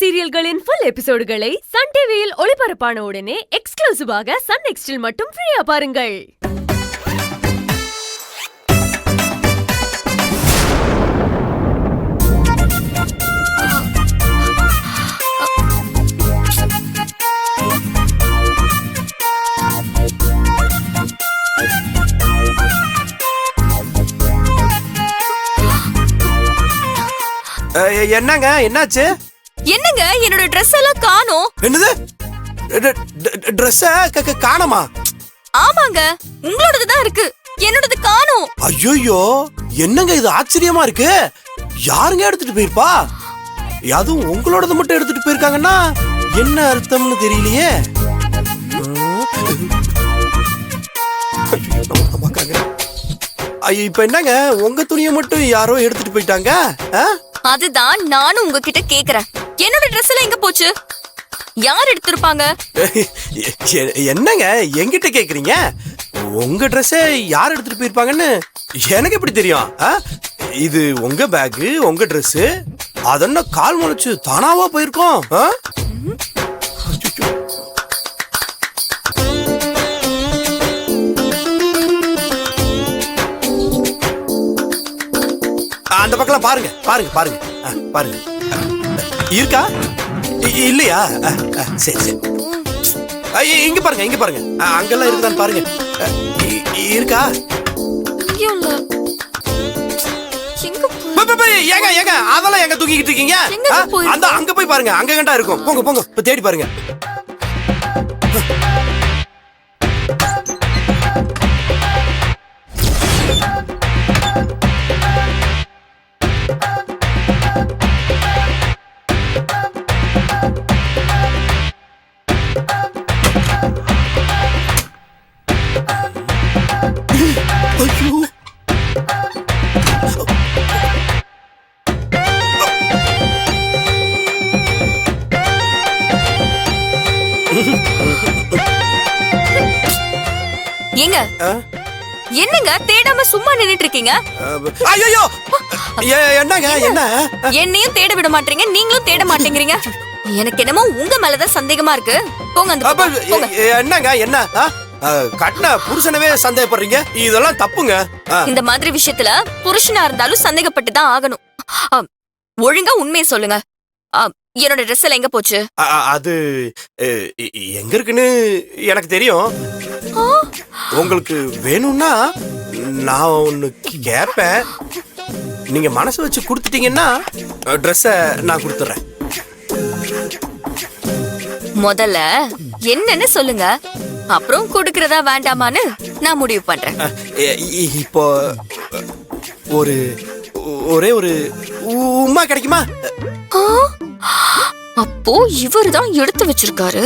சீரியல்களின் full எபிசோடுகளை Sun டிவியில் ஒளிபரப்பான உடனே எக்ஸ்க்ளூசிவாக சன் நெக்ஸ்டில் மட்டும் ஃப்ரீயா பாருங்கள். என்னங்க என்னாச்சு? என்னங்க என்னோட Dress எல்லாம் காணோம். என்னது? Dress காணோமா? ஆமாங்க, உங்களோடது தான் இருக்கு, என்னோடது காணோம். ஐயோ, என்னங்க இது ஆச்சரியமா இருக்கு. யாருங்க எடுத்துட்டு போயிருப்பா? அதுவும் உங்களோடது மட்டும் எடுத்துட்டு போயிருக்காங்கன்னா என்ன அர்த்தம்னு தெரியலையே. இப்ப என்னங்க உங்க துணியை மட்டும் யாரோ எடுத்துட்டு போயிட்டாங்க? அதுதான் நானும் உங்ககிட்ட கேக்குறேன், என்னோட Dress எல்லாம் எங்க போச்சு? யார் எடுத்திருப்பாங்க? என்னங்க என்கிட்ட கேக்குறீங்க? உங்க Dress யார் எடுத்துட்டு போயிருப்பாங்கன்னு எனக்கு எப்படி தெரியும்? இது உங்க பேக், உங்க Dress. அதென்ன கால் முளைச்சு தானாவா போயிருக்கோம்? அந்த பக்கம் பாருங்க பாருங்க பாருங்க பாருங்க. இருக்கா இல்லையா? சரி சரி, இங்க பாருங்க இங்க பாருங்க, அங்கெல்லாம் இருக்குதான்னு பாருங்க. இருக்கா? ஏங்க ஏங்க அதெல்லாம் எங்க தூக்கிட்டு இருக்கீங்க? அந்த அங்க போய் பாருங்க, அங்க கண்டா இருக்கும். போங்க போங்க, இப்ப தேடி பாருங்க. ஏங்க என்னங்க தேடாம சும்மா நின்னுட்டு இருக்கீங்க? ஐயோ என்னங்க என்ன? என்னையும் தேட விட மாட்டீங்க, நீங்களும் தேட மாட்டேங்கிறீங்க. எனக்கு என்னமோ உங்க மேலதான் சந்தேகமா இருக்கு. போங்க அந்த பக்கம் போங்க. என்னங்க என்ன? கட்டின புருஷனவே சந்தேகப்படுறீங்க? இதெல்லாம் தப்புங்க. இந்த மாதிரி விஷயத்துல புருஷனா இருந்தாலும் சந்தேகப்பட்டு தான் ஆகணும். ஒழுங்கா உண்மையை சொல்லுங்க, என்னோட Dress எல்லாம் எங்க போச்சு? அது எங்க இருக்குன்னு எனக்கு தெரியும். உங்களுக்கு வேணும்னா நான் ஒண்ணு கேட்பேன். நீங்க மனசு வச்சு கொடுத்துட்டீங்கன்னா Dress நான் கொடுத்துறேன். முதல்ல என்னன்னு சொல்லுங்க, அப்புறம் கொடுக்கறதா வேண்டாமான்னு நான் முடிவு பண்றேன். இப்போ ஒரே ஒரு உம்மா கிடைக்குமா? அப்போ இவர்தான் எடுத்து வச்சிருக்காரு.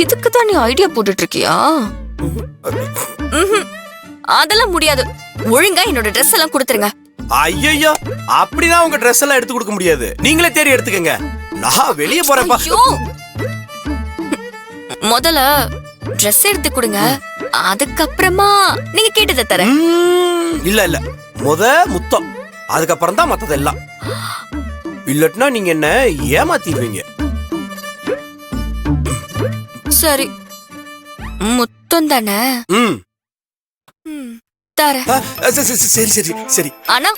இதுக்குதான் நீ ஐடியா போட்டுட்டு இருக்கியா? அதெல்லாம் முடியாது. ஒழுங்கா என்னோட Dress எல்லாம் கொடுத்துருங்க. ஐயோ, அப்படின்னா உங்க Dress எல்லாம் எடுத்து கொடுக்க முடியாது. நீங்களே தேடி எடுத்துக்கங்க. நான் வெளியே போறேன்ப்பா. முதல்ல Dress எடுத்து கொடுங்க, அதுக்கப்புறமா நீங்க கேட்டதை தரேன். இல்ல இல்ல, முத்தம், அதுக்கப்புறம் தான் மத்ததெல்லாம். இல்லட்னா நீங்க என்ன ஏமாத்திடுவீங்க. சரி, முத்தம் தானே? தரேன். சரி சரி சரி. ஆனா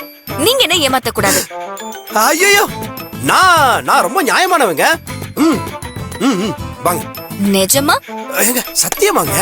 நீங்க என்ன ஏமாத்த கூடாது. ஐயோ, நான் ரொம்ப நியாயமானவங்க. வாங்க. நிஜமா? எங்க சத்தியமாங்க.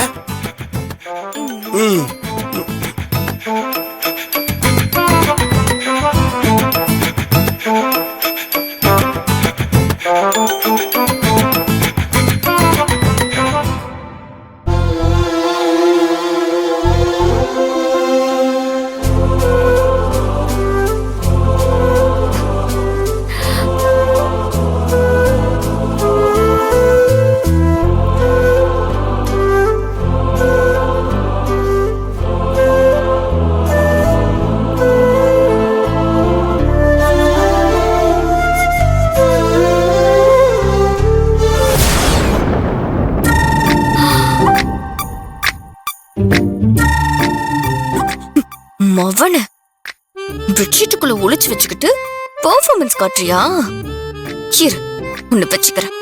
மவன பெட்ஷீட்டுக்குள்ள ஒளிச்சு வச்சுக்கிட்டு பெர்ஃபார்மன்ஸ் காட்டுறியா? இரு உன்னை வச்சுக்கிறேன்.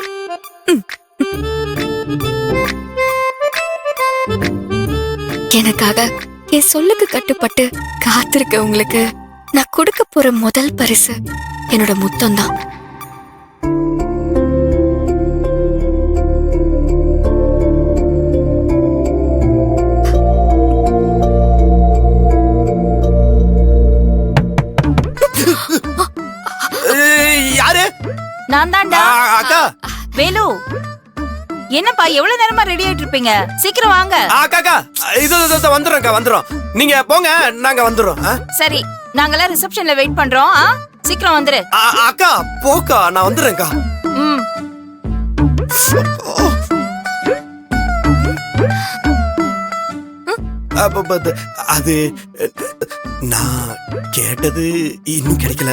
எனக்காக என் சொல்லுக்கு கட்டுப்பட்டு காத்திருக்க உங்களுக்கு நான் கொடுக்க போற முதல் பரிசு என்னோட முத்தம் தான். யாரு? நான் தான்டா. அக்கா. வேலு, என்னப்பா எவ்வளவு நேரமா ரெடி ஆயிட்டு இருப்பீங்க? சீக்கிரம் வாங்க. அக்கா இது வந்துடுறோம்க்கா, வந்துடும். நீங்க போங்க, நாங்க வந்துடுறோம். சரி, நாங்கெல்லாம் ரிசப்ஷன்ல வெயிட் பண்றோம். சீக்கிரம் வந்துரு. அக்கா போக்கா, நான் வந்துடுறேன்க்கா. ம். அது நான் கேட்டது இன்னும் கிடைக்கல.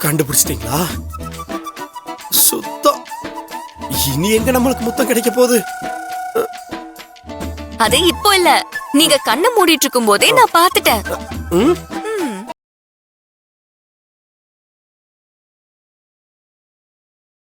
கண்டுபிடிச்சிட்டீங்களா? சுத்தம். இனி எங்க நம்மளுக்கு முத்தம் கிடைக்க போகுது? அது இப்போ இல்ல, நீங்க கண்ணை மூடிட்டு இருக்கும் போதே நான் பாத்துட்டேன்.